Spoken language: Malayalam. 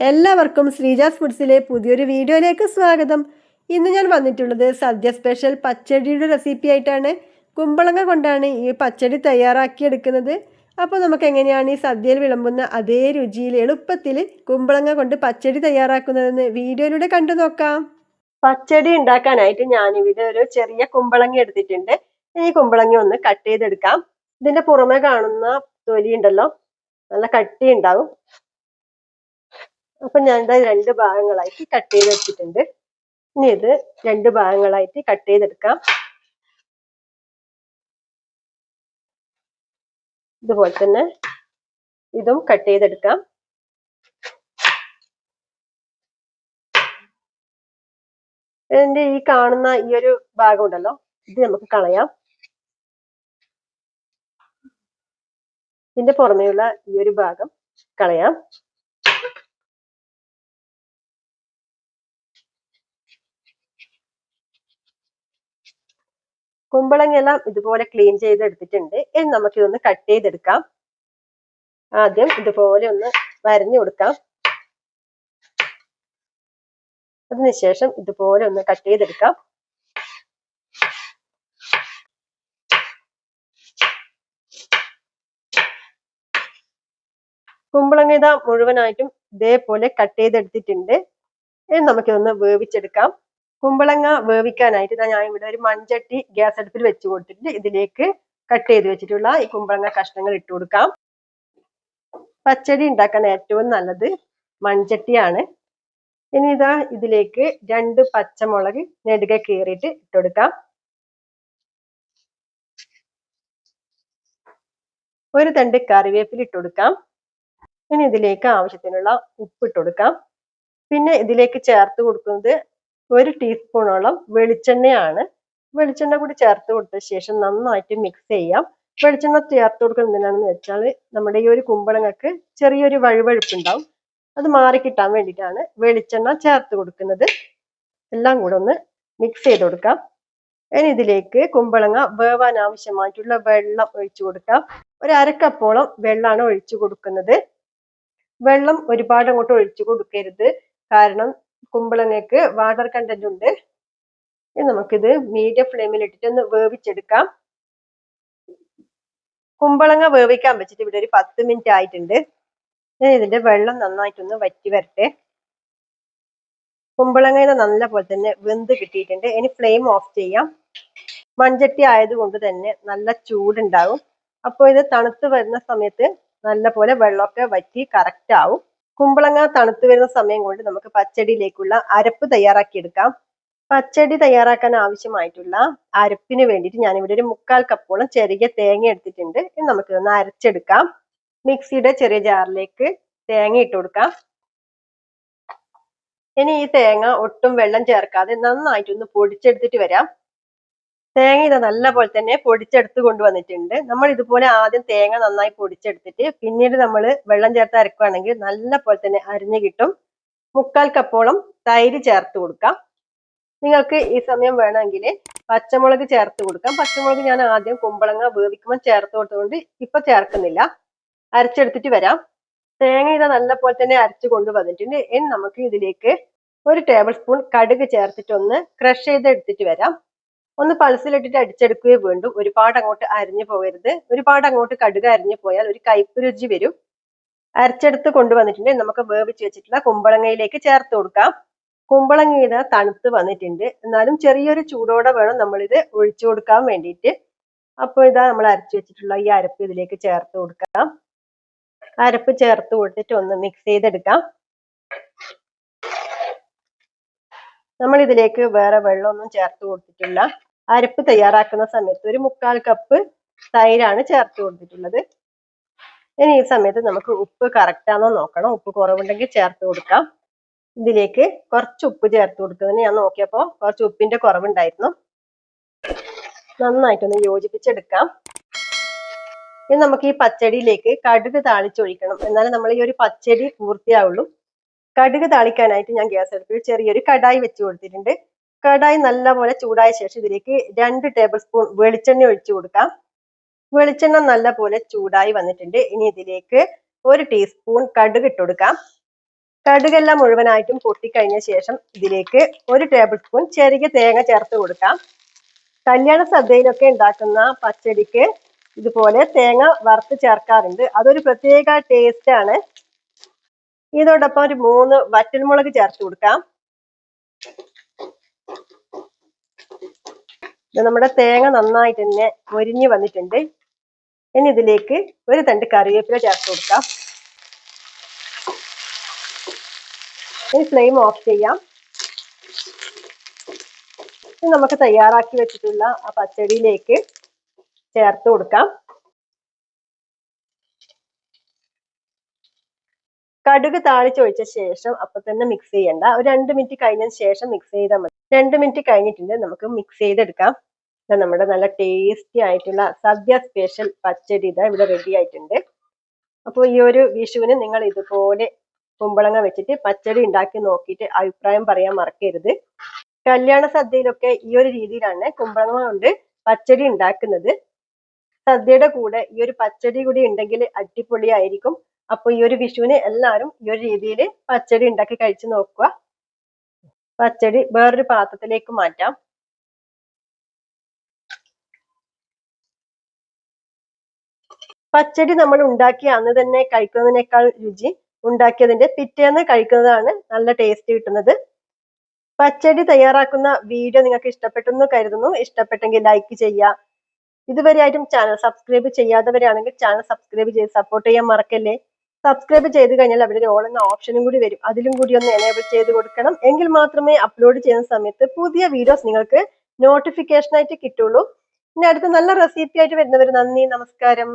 എല്ലാവർക്കും ശ്രീജാസ് ഫുഡ്സിലെ പുതിയൊരു വീഡിയോയിലേക്ക് സ്വാഗതം. ഇന്ന് ഞാൻ വന്നിട്ടുള്ളത് സദ്യ സ്പെഷ്യൽ പച്ചടിയുടെ റെസിപ്പി ആയിട്ടാണ്. കുമ്പളങ്ങ കൊണ്ടാണ് ഈ പച്ചടി തയ്യാറാക്കിയെടുക്കുന്നത്. അപ്പോൾ നമുക്ക് എങ്ങനെയാണ് ഈ സദ്യയിൽ വിളമ്പുന്ന അതേ രുചിയിൽ എളുപ്പത്തിൽ കുമ്പളങ്ങ കൊണ്ട് പച്ചടി തയ്യാറാക്കുന്നതെന്ന് വീഡിയോയിലൂടെ കണ്ടു നോക്കാം. പച്ചടി ഉണ്ടാക്കാനായിട്ട് ഞാനിവിടെ ഒരു ചെറിയ കുമ്പളങ്ങ എടുത്തിട്ടുണ്ട്. ഈ കുമ്പളങ്ങ ഒന്ന് കട്ട് ചെയ്തെടുക്കാം. ഇതിന്റെ പുറമെ കാണുന്ന തൊലി ഉണ്ടല്ലോ, നല്ല കട്ടി ഉണ്ടാവും. അപ്പൊ ഞാൻ രണ്ട് ഭാഗങ്ങളായിട്ട് കട്ട് ചെയ്തെടുത്തിട്ടുണ്ട്. ഇനി ഇത് രണ്ട് ഭാഗങ്ങളായിട്ട് കട്ട് ചെയ്തെടുക്കാം. ഇതുപോലെ തന്നെ ഇതും കട്ട് ചെയ്തെടുക്കാം. ഇതിന്റെ ഈ കാണുന്ന ഈ ഒരു ഭാഗം ഉണ്ടല്ലോ, ഇത് നമുക്ക് കളയാം. ഇതിന്റെ പുറമേയുള്ള ഈ ഒരു ഭാഗം കളയാം. കുമ്പളങ്ങ എല്ലാം ഇതുപോലെ ക്ലീൻ ചെയ്തെടുത്തിട്ടുണ്ട്. ഇനി നമുക്ക് ഇതൊന്ന് കട്ട് ചെയ്തെടുക്കാം. ആദ്യം ഇതുപോലെ ഒന്ന് വരഞ്ഞു കൊടുക്കാം. അതിനുശേഷം ഇതുപോലെ ഒന്ന് കട്ട് ചെയ്തെടുക്കാം. കുമ്പളങ്ങ ഇതാ മുഴുവനായിട്ടും ഇതേപോലെ കട്ട് ചെയ്തെടുത്തിട്ടുണ്ട്. ഇനി നമുക്കിതൊന്ന് വേവിച്ചെടുക്കാം. കുമ്പളങ്ങ വേവിക്കാനായിട്ട് ഞാൻ ഇവിടെ ഒരു മൺചട്ടി ഗ്യാസ് അടുപ്പിൽ വെച്ച് കൊടുത്തിട്ട് ഇതിലേക്ക് കട്ട് ചെയ്ത് വെച്ചിട്ടുള്ള ഈ കുമ്പളങ്ങ കഷ്ണങ്ങൾ ഇട്ട് കൊടുക്കാം. പച്ചടി ഉണ്ടാക്കാൻ ഏറ്റവും നല്ലത് മൺചട്ടിയാണ്. ഇനി ഇതാ ഇതിലേക്ക് 2 പച്ചമുളക് നെടുകെ കീറിയിട്ട് ഇട്ടുകൊടുക്കാം. ഒരു തണ്ട് കറിവേപ്പില ഇട്ടുകൊടുക്കാം. ഇനി ഇതിലേക്ക് ആവശ്യത്തിനുള്ള ഉപ്പ് ഇട്ടുകൊടുക്കാം. പിന്നെ ഇതിലേക്ക് ചേർത്ത് കൊടുക്കുന്നത് 1 ടീസ്പൂണോളം വെളിച്ചെണ്ണയാണ്. വെളിച്ചെണ്ണ കൂടി ചേർത്ത് കൊടുത്ത ശേഷം നന്നായിട്ട് മിക്സ് ചെയ്യാം. വെളിച്ചെണ്ണ ചേർത്ത് കൊടുക്കുന്നത് എന്തിനാണെന്ന് വെച്ചാൽ നമ്മുടെ ഈ ഒരു കുമ്പളങ്ങക്ക് ചെറിയൊരു വഴുവഴുപ്പ് ഉണ്ടാവും. അത് മാറിക്കിട്ടാൻ വേണ്ടിയിട്ടാണ് വെളിച്ചെണ്ണ ചേർത്ത് കൊടുക്കുന്നത്. എല്ലാം കൂടെ ഒന്ന് മിക്സ് ചെയ്ത് കൊടുക്കാം. ഇനി ഇതിലേക്ക് കുമ്പളങ്ങ വേവാൻ ആവശ്യമായിട്ടുള്ള വെള്ളം ഒഴിച്ചു കൊടുക്കാം. ഒരു 1/2 കപ്പോളം വെള്ളമാണ് ഒഴിച്ചു കൊടുക്കുന്നത്. വെള്ളം ഒരുപാട് അങ്ങോട്ട് ഒഴിച്ചു കൊടുക്കരുത്, കാരണം കുമ്പളങ്ങയ്ക്ക് വാട്ടർ കണ്ടന്റ് ഉണ്ട്. നമുക്കിത് മീഡിയം ഫ്ലെയിമിൽ ഇട്ടിട്ട് ഒന്ന് വേവിച്ചെടുക്കാം. കുമ്പളങ്ങ വേവിക്കാൻ വെച്ചിട്ട് ഇവിടെ ഒരു 10 മിനിറ്റ് ആയിട്ടുണ്ട്. ഞാൻ ഇതിന്റെ വെള്ളം നന്നായിട്ടൊന്ന് വറ്റി വരട്ടെ. കുമ്പളങ്ങയുടെ നല്ല പോലെ തന്നെ വെന്ത് കിട്ടിയിട്ടുണ്ട്. ഇനി ഫ്ലെയിം ഓഫ് ചെയ്യാം. മൺചട്ടി ആയതുകൊണ്ട് തന്നെ നല്ല ചൂടുണ്ടാവും. അപ്പോൾ ഇത് തണുത്ത് വരുന്ന സമയത്ത് നല്ല പോലെ വെള്ളമൊക്കെ വറ്റി കറക്റ്റ് ആവും. കുമ്പളങ്ങ തണുത്ത് വരുന്ന സമയം കൊണ്ട് നമുക്ക് പച്ചടിയിലേക്കുള്ള അരപ്പ് തയ്യാറാക്കിയെടുക്കാം. പച്ചടി തയ്യാറാക്കാൻ ആവശ്യമായിട്ടുള്ള അരപ്പിന് വേണ്ടിയിട്ട് ഞാനിവിടെ ഒരു 1/4 കപ്പോളം ചെറിയ തേങ്ങ എടുത്തിട്ടുണ്ട്. ഇനി നമുക്ക് ഇതൊന്ന് അരച്ചെടുക്കാം. മിക്സിയുടെ ചെറിയ ജാറിലേക്ക് തേങ്ങ ഇട്ട് കൊടുക്കാം. ഇനി ഈ തേങ്ങ ഒട്ടും വെള്ളം ചേർക്കാതെ നന്നായിട്ടൊന്ന് പൊടിച്ചെടുത്തിട്ട് വരാം. തേങ്ങ ഇത് നല്ല പോലെ തന്നെ പൊടിച്ചെടുത്ത് കൊണ്ടുവന്നിട്ടുണ്ട്. നമ്മൾ ഇതുപോലെ ആദ്യം തേങ്ങ നന്നായി പൊടിച്ചെടുത്തിട്ട് പിന്നീട് നമ്മൾ വെള്ളം ചേർത്ത് അരക്കുകയാണെങ്കിൽ നല്ല പോലെ തന്നെ അരിഞ്ഞു കിട്ടും. 1/4 കപ്പോളം തൈര് ചേർത്ത് കൊടുക്കാം. നിങ്ങൾക്ക് ഈ സമയം വേണമെങ്കിൽ പച്ചമുളക് ചേർത്ത് കൊടുക്കാം. പച്ചമുളക് ഞാൻ ആദ്യം കുമ്പളങ്ങ വേവിക്കുമ്പോൾ ചേർത്ത് കൊടുത്തുകൊണ്ട് ഇപ്പൊ ചേർക്കുന്നില്ല. അരച്ചെടുത്തിട്ട് വരാം. തേങ്ങ ഇത് നല്ല പോലെ തന്നെ അരച്ചു കൊണ്ടുവന്നിട്ടുണ്ട്. ഇനി നമുക്ക് ഇതിലേക്ക് 1 ടേബിൾ സ്പൂൺ കടുക് ചേർത്തിട്ട് ഒന്ന് ക്രഷ് ചെയ്ത് എടുത്തിട്ട് വരാം. ഒന്ന് പൾസിലിട്ടിട്ട് അടിച്ചെടുക്കുകയേ വേണ്ടു. ഒരുപാട് അങ്ങോട്ട് അരിഞ്ഞു പോകരുത്. ഒരുപാട് അങ്ങോട്ട് കടുക് അരിഞ്ഞു പോയാൽ ഒരു കയ്പ് രുചി വരും. അരച്ചെടുത്ത് കൊണ്ടുവന്നിട്ടുണ്ട്. നമുക്ക് വേവിച്ച് വെച്ചിട്ടുള്ള കുമ്പളങ്ങയിലേക്ക് ചേർത്ത് കൊടുക്കാം. കുമ്പളങ്ങ ഇത് തണുത്ത് വന്നിട്ടുണ്ട്. എന്നാലും ചെറിയൊരു ചൂടോടെ വേണം നമ്മളിത് ഒഴിച്ചു കൊടുക്കാൻ വേണ്ടിയിട്ട്. അപ്പോൾ ഇതാ നമ്മൾ അരച്ചു വെച്ചിട്ടുള്ള ഈ അരപ്പ് ഇതിലേക്ക് ചേർത്ത് കൊടുക്കാം. അരപ്പ് ചേർത്ത് കൊടുത്തിട്ട് ഒന്ന് മിക്സ് ചെയ്തെടുക്കാം. നമ്മൾ ഇതിലേക്ക് വേറെ വെള്ളമൊന്നും ചേർത്ത് കൊടുത്തിട്ടില്ല. അരപ്പ് തയ്യാറാക്കുന്ന സമയത്ത് ഒരു 1/4 കപ്പ് തൈരാണ് ചേർത്ത് കൊടുത്തിട്ടുള്ളത്. ഇനി ഈ സമയത്ത് നമുക്ക് ഉപ്പ് കറക്റ്റ് ആണോ നോക്കണം. ഉപ്പ് കുറവുണ്ടെങ്കിൽ ചേർത്ത് കൊടുക്കാം. ഇതിലേക്ക് കുറച്ച് ഉപ്പ് ചേർത്ത് കൊടുക്കുന്നതിന് ഞാൻ നോക്കിയപ്പോൾ കുറച്ച് ഉപ്പിന്റെ കുറവുണ്ടായിരുന്നു. നന്നായിട്ടൊന്ന് യോജിപ്പിച്ചെടുക്കാം. ഇനി നമുക്ക് ഈ പച്ചടിയിലേക്ക് കടുക് താളിച്ചൊഴിക്കണം. എന്നാലും നമ്മൾ ഈ ഒരു പച്ചടി പൂർത്തിയാവുള്ളൂ. കടുക് താളിക്കാനായിട്ട് ഞാൻ ഗ്യാസ് അടുപ്പിൽ ചെറിയൊരു കടായി വെച്ച് കൊടുത്തിട്ടുണ്ട്. കടായി നല്ലപോലെ ചൂടായ ശേഷം ഇതിലേക്ക് 2 ടേബിൾ സ്പൂൺ വെളിച്ചെണ്ണ ഒഴിച്ചു കൊടുക്കാം. വെളിച്ചെണ്ണ നല്ല പോലെ ചൂടായി വന്നിട്ടുണ്ട്. ഇനി ഇതിലേക്ക് 1 ടീസ്പൂൺ കടുക് ഇട്ട് കൊടുക്കാം. കടുകെല്ലാം മുഴുവനായിട്ടും പൊട്ടിക്കഴിഞ്ഞ ശേഷം ഇതിലേക്ക് 1 ടേബിൾ സ്പൂൺ ചെറിയ തേങ്ങ ചേർത്ത് കൊടുക്കാം. കല്യാണ സദ്യയിലൊക്കെ ഉണ്ടാക്കുന്ന പച്ചടിക്ക് ഇതുപോലെ തേങ്ങ വറുത്ത് ചേർക്കാറുണ്ട്. അതൊരു പ്രത്യേക ടേസ്റ്റ് ആണ്. ഇതോടൊപ്പം ഒരു 3 വറ്റൽമുളക് ചേർത്ത് കൊടുക്കാം. നമ്മുടെ തേങ്ങ നന്നായിട്ട് തന്നെ മൊരിഞ്ഞ് വന്നിട്ടുണ്ട്. ഇനി ഇതിലേക്ക് ഒരു തണ്ട് കറിവേപ്പില ചേർത്ത് കൊടുക്കാം. ഇനി ഫ്ലെയിം ഓഫ് ചെയ്യാം. ഇനി നമുക്ക് തയ്യാറാക്കി വെച്ചിട്ടുള്ള ആ പച്ചടിയിലേക്ക് ചേർത്ത് കൊടുക്കാം. കടുക് താളിച്ചൊഴിച്ച ശേഷം അപ്പൊ തന്നെ മിക്സ് ചെയ്യണ്ട. ഒരു 2 മിനിറ്റ് കഴിഞ്ഞതിന് ശേഷം മിക്സ് ചെയ്താൽ മതി. 2 മിനിറ്റ് കഴിഞ്ഞിട്ടുണ്ട്. നമുക്ക് മിക്സ് ചെയ്തെടുക്കാം. നമ്മുടെ നല്ല ടേസ്റ്റി ആയിട്ടുള്ള സദ്യ സ്പെഷ്യൽ പച്ചടി ഇതാ ഇവിടെ റെഡി ആയിട്ടുണ്ട്. അപ്പോൾ ഈ ഒരു വിഷുവിന് നിങ്ങൾ ഇതുപോലെ കുമ്പളങ്ങ വെച്ചിട്ട് പച്ചടി ഉണ്ടാക്കി നോക്കിയിട്ട് അഭിപ്രായം പറയാൻ മറക്കരുത്. കല്യാണ സദ്യയിലൊക്കെ ഈ ഒരു രീതിയിലാണ് കുമ്പളങ്ങ കൊണ്ട് പച്ചടി ഉണ്ടാക്കുന്നത്. സദ്യയുടെ കൂടെ ഈ ഒരു പച്ചടി കൂടി ഉണ്ടെങ്കിൽ അടിപൊളിയായിരിക്കും. അപ്പൊ ഈ ഒരു വിഷുവിന് എല്ലാവരും ഈ ഒരു രീതിയിൽ പച്ചടി ഉണ്ടാക്കി കഴിച്ചു നോക്കുക. പച്ചടി വേറൊരു പാത്രത്തിലേക്ക് മാറ്റാം. പച്ചടി നമ്മൾ ഉണ്ടാക്കി അന്ന് തന്നെ കഴിക്കുന്നതിനേക്കാൾ രുചി ഉണ്ടാക്കിയതിന്റെ പിറ്റേന്ന് കഴിക്കുന്നതാണ് നല്ല ടേസ്റ്റ് കിട്ടുന്നത്. പച്ചടി തയ്യാറാക്കുന്ന വീഡിയോ നിങ്ങൾക്ക് ഇഷ്ടപ്പെട്ടെന്ന് കരുതുന്നു. ഇഷ്ടപ്പെട്ടെങ്കിൽ ലൈക്ക് ചെയ്യുക. ഇതുവരെയായിട്ടും ചാനൽ സബ്സ്ക്രൈബ് ചെയ്യാത്തവരാണെങ്കിൽ ചാനൽ സബ്സ്ക്രൈബ് ചെയ്ത് സപ്പോർട്ട് ചെയ്യാൻ മറക്കല്ലേ. സബ്സ്ക്രൈബ് ചെയ്ത് കഴിഞ്ഞാൽ അവിടെ ഒരു ഓൾ എന്ന ഓപ്ഷനും കൂടി വരും. അതിലും കൂടി ഒന്ന് എനേബിൾ ചെയ്ത് കൊടുക്കണം. എങ്കിൽ മാത്രമേ അപ്ലോഡ് ചെയ്യുന്ന സമയത്ത് പുതിയ വീഡിയോസ് നിങ്ങൾക്ക് നോട്ടിഫിക്കേഷൻ ആയിട്ട് കിട്ടുള്ളൂ. ഇനി അടുത്ത നല്ല റെസിപ്പി ആയിട്ട് വരുന്നവർ നന്ദി, നമസ്കാരം.